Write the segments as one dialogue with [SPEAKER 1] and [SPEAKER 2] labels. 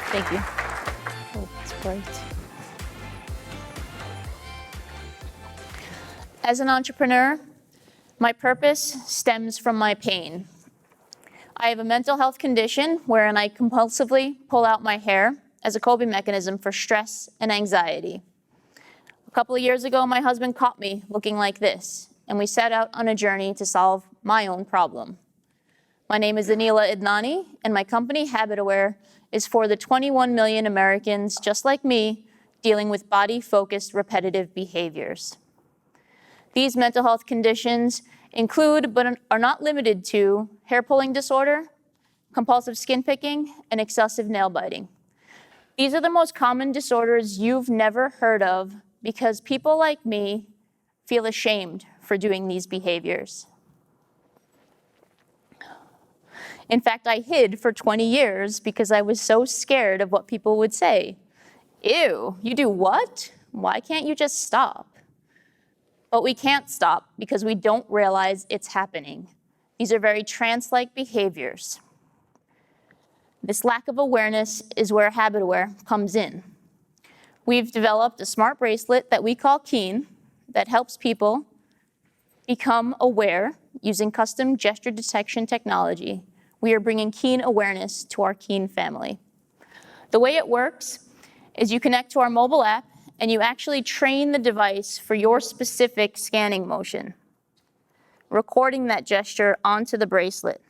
[SPEAKER 1] Thank you. Oh, it's bright. As an entrepreneur, my purpose stems from my pain. I have a mental health condition wherein I compulsively pull out my hair as a coping mechanism for stress and anxiety. A couple of years ago, my husband caught me looking like this, and we set out on a journey to solve my own problem. My name is Aneela Idnani, and my company, HabitAware, is for the 21 million Americans just like me dealing with body-focused repetitive behaviors. These mental health conditions include, but are not limited to, hair pulling disorder, compulsive skin picking, and excessive nail biting. These are the most common disorders you've never heard of because people like me feel ashamed for doing these behaviors. In fact, I hid for 20 years because I was so scared of what people would say. Ew, you do what? Why can't you just stop? But we can't stop because we don't realize it's happening. These are very trance-like behaviors. This lack of awareness is where HabitAware comes in. We've developed a smart bracelet that we call Keen that helps people become aware using custom gesture detection technology. We are bringing Keen awareness to our Keen family. The way it works is you connect to our mobile app and you actually train the device for your specific scanning motion, recording that gesture onto the bracelet.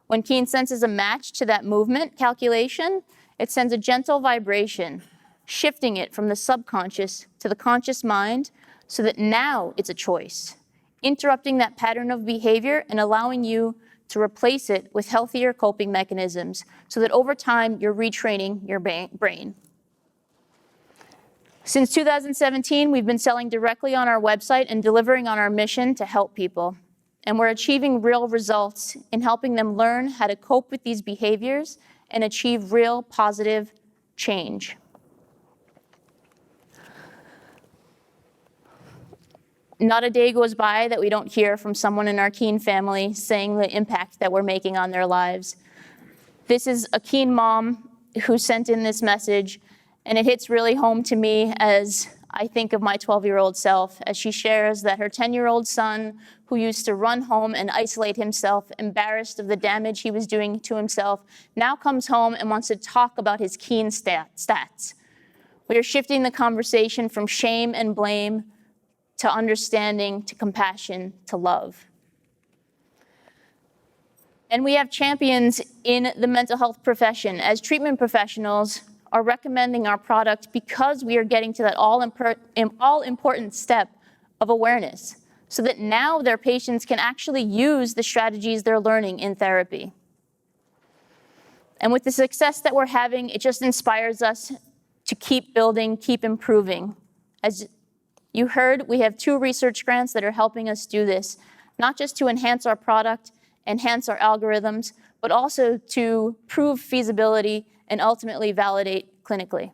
[SPEAKER 1] When Keen senses a match to that movement calculation, it sends a gentle vibration, shifting it from the subconscious to the conscious mind so that now it's a choice, interrupting that pattern of behavior and allowing you to replace it with healthier coping mechanisms so that over time you're retraining your brain. Since 2017, we've been selling directly on our website and delivering on our mission to help people. And we're achieving real results in helping them learn how to cope with these behaviors and achieve real positive change. Not a day goes by that we don't hear from someone in our Keen family saying the impact that we're making on their lives. This is a Keen mom who sent in this message, and it hits really home to me as I think of my 12-year-old self, as she shares that her 10-year-old son, who used to run home and isolate himself, embarrassed of the damage he was doing to himself, now comes home and wants to talk about his Keen stats. We are shifting the conversation from shame and blame to understanding, to compassion, to love. And we have champions in the mental health profession. As treatment professionals are recommending our product because we are getting to that all-important step of awareness so that now their patients can actually use the strategies they're learning in therapy. And with the success that we're having, it just inspires us to keep building, keep improving. As you heard, we have 2 research grants that are helping us do this, not just to enhance our product, enhance our algorithms, but also to prove feasibility and ultimately validate clinically.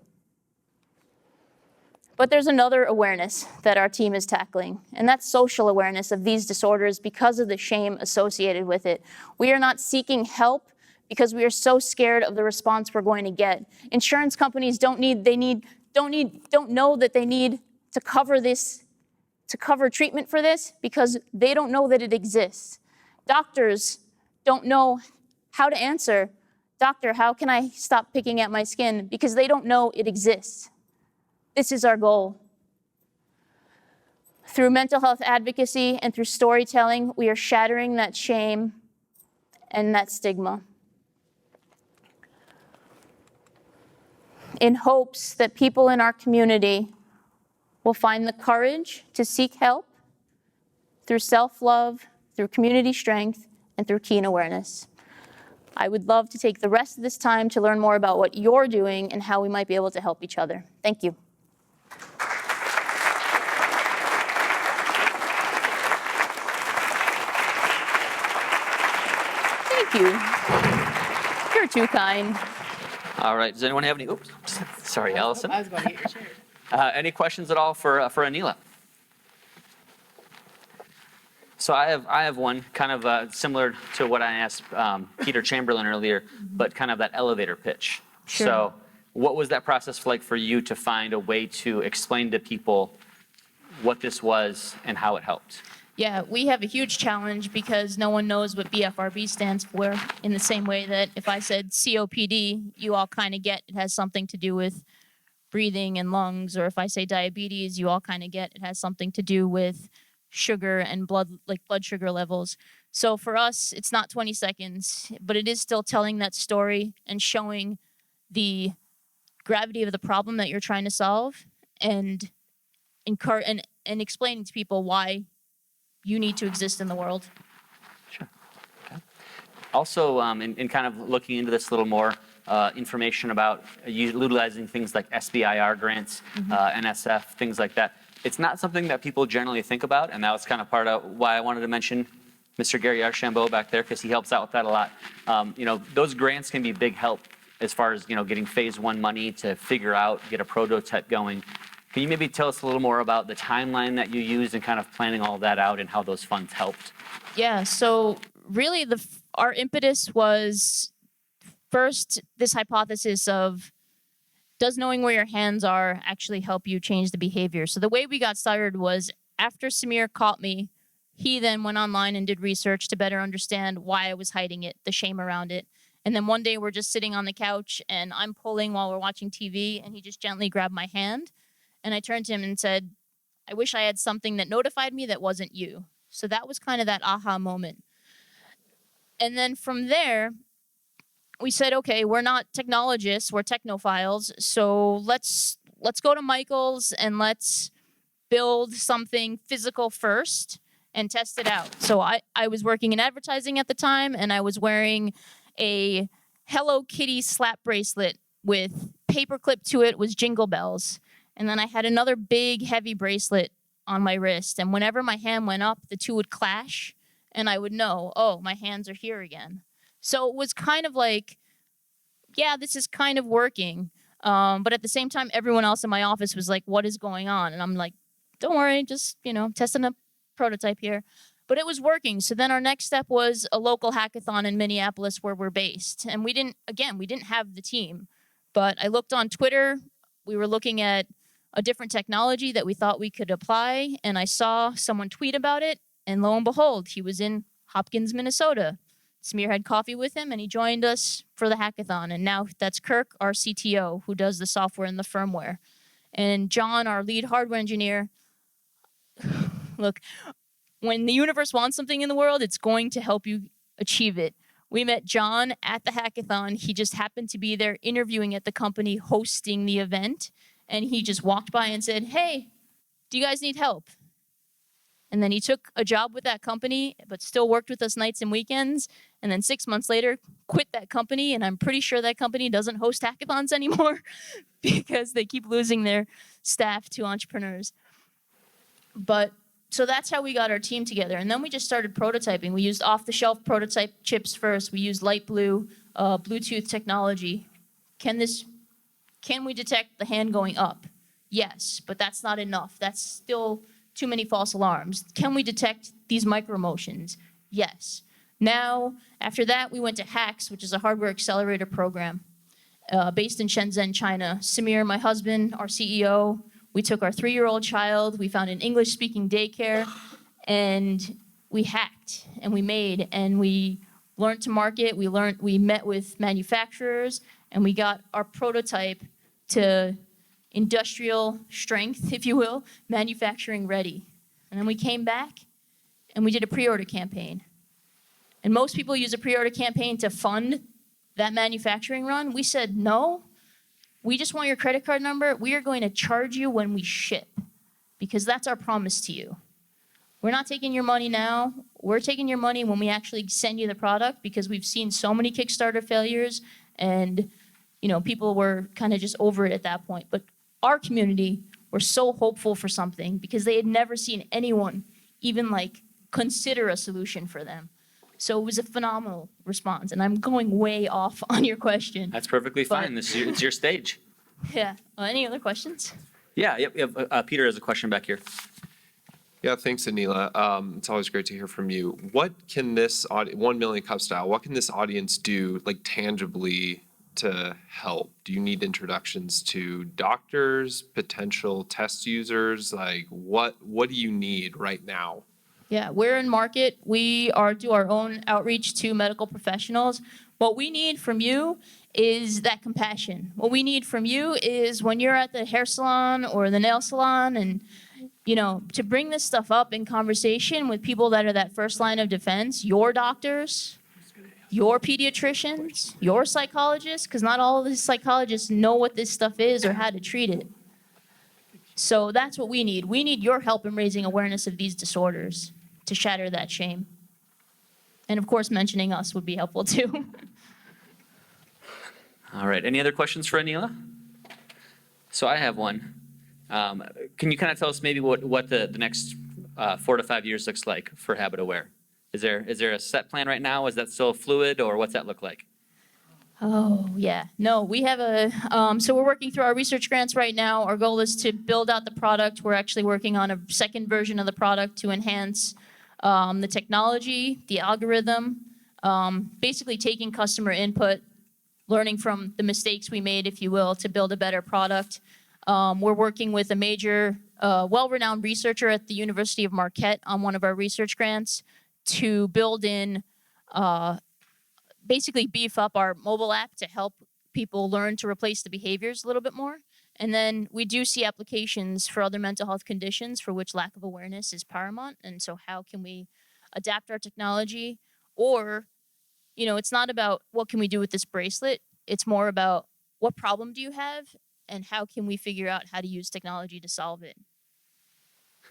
[SPEAKER 1] But there's another awareness that our team is tackling, and that's social awareness of these disorders because of the shame associated with it. We are not seeking help because we are so scared of the response we're going to get. Insurance companies don't know that they need to cover treatment for this because they don't know that it exists. Doctors don't know how to answer, "Doctor, how can I stop picking at my skin?" because they don't know it exists. This is our goal. Through mental health advocacy and through storytelling, we are shattering that shame and that stigma in hopes that people in our community will find the courage to seek help through self-love, through community strength, and through Keen awareness. I would love to take the rest of this time to learn more about what you're doing and how we might be able to help each other. Thank you. Thank you. You're too kind.
[SPEAKER 2] All right, does anyone have any, oops, sorry, Allison.
[SPEAKER 3] I was going to get your chair.
[SPEAKER 2] Any questions at all for Aneela? So I have one kind of similar to what I asked Peter Chamberlain earlier, but kind of that elevator pitch.
[SPEAKER 1] Sure.
[SPEAKER 2] So what was that process like for you to find a way to explain to people what this was and how it helped?
[SPEAKER 1] Yeah, we have a huge challenge because no one knows what BFRB stands for, in the same way that if I said COPD, you all kind of get it has something to do with breathing and lungs, or if I say diabetes, you all kind of get it has something to do with sugar and blood sugar levels. So for us, it's not 20 seconds, but it is still telling that story and showing the gravity of the problem that you're trying to solve, and and explaining to people why you need to exist in the world.
[SPEAKER 2] Sure. Okay. Also, in kind of looking into this a little more, information about utilizing things like SBIR grants, NSF, things like that. It's not something that people generally think about, and that was kind of part of why I wanted to mention Mr. Gary Archambault back there, because he helps out with that a lot. Those grants can be big help as far as getting phase 1 money to figure out, get a prototype going. Can you maybe tell us a little more about the timeline that you used and kind of planning all that out and how those funds helped?
[SPEAKER 1] Yeah, so really our impetus was first this hypothesis of, does knowing where your hands are actually help you change the behavior? So the way we got started was after Samir caught me, he then went online and did research to better understand why I was hiding it, the shame around it. And then one day we're just sitting on the couch and I'm pulling while we're watching TV, and he just gently grabbed my hand. And I turned to him and said, I wish I had something that notified me that wasn't you. So that was kind of that aha moment. And then from there, we said, okay, we're not technologists, we're technophiles. So let's go to Michael's and let's build something physical first and test it out. So I was working in advertising at the time, and I was wearing a Hello Kitty slap bracelet with paperclip to it was Jingle Bells. And then I had another big heavy bracelet on my wrist. And whenever my hand went up, the two would clash and I would know, oh, my hands are here again. So it was kind of like, yeah, this is kind of working. But at the same time, everyone else in my office was like, what is going on? And I'm like, don't worry, just, testing a prototype here. But it was working. So then our next step was a local hackathon in Minneapolis where we're based. And we didn't have the team. But I looked on Twitter. We were looking at a different technology that we thought we could apply. And I saw someone tweet about it. And lo and behold, he was in Hopkins, Minnesota. Samir had coffee with him, and he joined us for the hackathon. And now that's Kirk, our CTO, who does the software and the firmware. And John, our lead hardware engineer. Look, when the universe wants something in the world, it's going to help you achieve it. We met John at the hackathon. He just happened to be there interviewing at the company hosting the event. And he just walked by and said, hey, do you guys need help? And then he took a job with that company, but still worked with us nights and weekends. And then 6 months later, quit that company. And I'm pretty sure that company doesn't host hackathons anymore because they keep losing their staff to entrepreneurs. But so that's how we got our team together. And then we just started prototyping. We used off-the-shelf prototype chips first. We used light blue, Bluetooth technology. Can we detect the hand going up? Yes, but that's not enough. That's still too many false alarms. Can we detect these micro motions? Yes. Now, after that, we went to HACS, which is a hardware accelerator program based in Shenzhen, China. Samir, my husband, our CEO, we took our 3-year-old child, we found an English-speaking daycare, and we hacked, and we made, and we learned to market, we met with manufacturers, and we got our prototype to industrial strength, if you will, manufacturing ready. And then we came back, and we did a pre-order campaign. And most people use a pre-order campaign to fund that manufacturing run. We said, no, we just want your credit card number. We are going to charge you when we ship, because that's our promise to you. We're not taking your money now. We're taking your money when we actually send you the product, because we've seen so many Kickstarter failures, and people were kind of just over it at that point. But our community were so hopeful for something because they had never seen anyone even consider a solution for them. So it was a phenomenal response, and I'm going way off on your question.
[SPEAKER 2] That's perfectly fine. It's your stage.
[SPEAKER 1] Yeah. Any other questions?
[SPEAKER 2] Yeah. Yep. Peter has a question back here.
[SPEAKER 3] Yeah, thanks, Aneela. It's always great to hear from you. What can this 1 million cup style? What can this audience do tangibly to help? Do you need introductions to doctors, potential test users? Like what do you need right now?
[SPEAKER 1] Yeah, we're in market. We do our own outreach to medical professionals. What we need from you is that compassion. What we need from you is when you're at the hair salon or the nail salon and, to bring this stuff up in conversation with people that are that first line of defense, your doctors, your pediatricians, your psychologists, because not all of the psychologists know what this stuff is or how to treat it. So that's what we need. We need your help in raising awareness of these disorders to shatter that shame. And of course, mentioning us would be helpful too.
[SPEAKER 2] All right, any other questions for Aneela? So I have one. Can you kind of tell us maybe what the next 4 to 5 years looks like for HabitAware? Is there a set plan right now? Is that still fluid, or what's that look like?
[SPEAKER 1] Oh, yeah. No, we have so we're working through our research grants right now. Our goal is to build out the product. We're actually working on a second version of the product to enhance the technology, the algorithm, basically taking customer input, learning from the mistakes we made, if you will, to build a better product. We're working with a major, well-renowned researcher at the University of Marquette on one of our research grants to build in, basically beef up our mobile app to help people learn to replace the behaviors a little bit more. And then we do see applications for other mental health conditions for which lack of awareness is paramount. And so how can we adapt our technology? Or, it's not about what can we do with this bracelet. It's more about what problem do you have and how can we figure out how to use technology to solve it.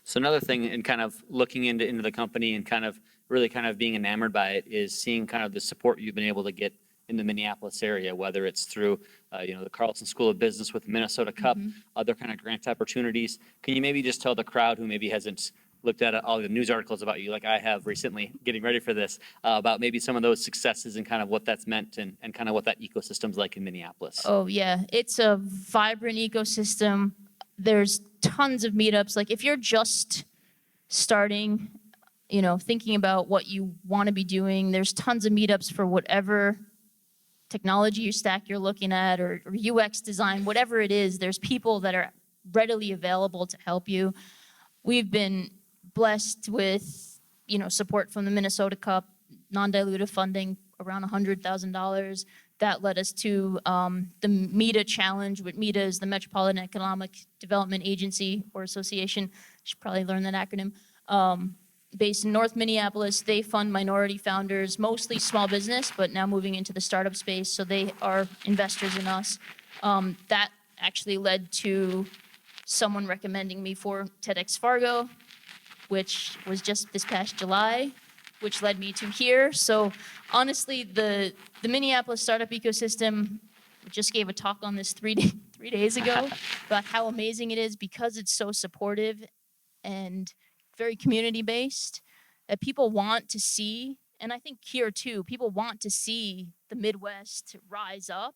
[SPEAKER 2] So another thing in kind of looking into the company and kind of really kind of being enamored by it is seeing kind of the support you've been able to get in the Minneapolis area, whether it's through, the Carlson School of Business with Minnesota Cup, other kind of grant opportunities. Can you maybe just tell the crowd who maybe hasn't looked at all the news articles about you like I have recently getting ready for this, about maybe some of those successes and kind of what that's meant and kind of what that ecosystem's like in Minneapolis?
[SPEAKER 1] Oh, yeah. It's a vibrant ecosystem. There's tons of meetups. Like if you're just starting, thinking about what you want to be doing, there's tons of meetups for whatever technology stack you're looking at or UX design, whatever it is. There's people that are readily available to help you. We've been blessed with, support from the Minnesota Cup, non-dilutive funding around $100,000. That led us to the META challenge, which META is the Metropolitan Economic Development Agency or Association. Should probably learn that acronym. Based in North Minneapolis, they fund minority founders, mostly small business, but now moving into the startup space. So they are investors in us. That actually led to someone recommending me for TEDx Fargo, which was just this past July, which led me to here. So honestly, the Minneapolis startup ecosystem just gave a talk on this 3 days ago about how amazing it is because it's so supportive and very community-based that people want to see, and I think here too, people want to see the Midwest rise up,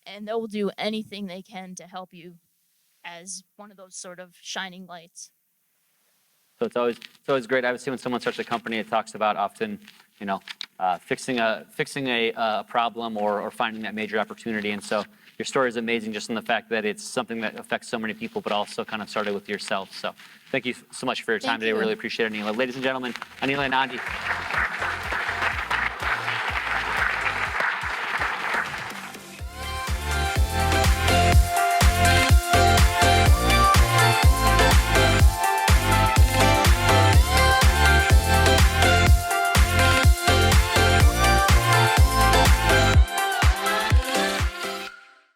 [SPEAKER 1] and they'll do anything they can to help you as one of those sort of shining lights.
[SPEAKER 2] So it's always great. Obviously, when someone starts a company, it talks about often, fixing a problem or finding that major opportunity. And so your story is amazing just in the fact that it's something that affects so many people, but also kind of started with yourself. So thank you so much for your time today.
[SPEAKER 1] You.
[SPEAKER 2] We really appreciate it, Aneela. Ladies and gentlemen, Aneela Idnani.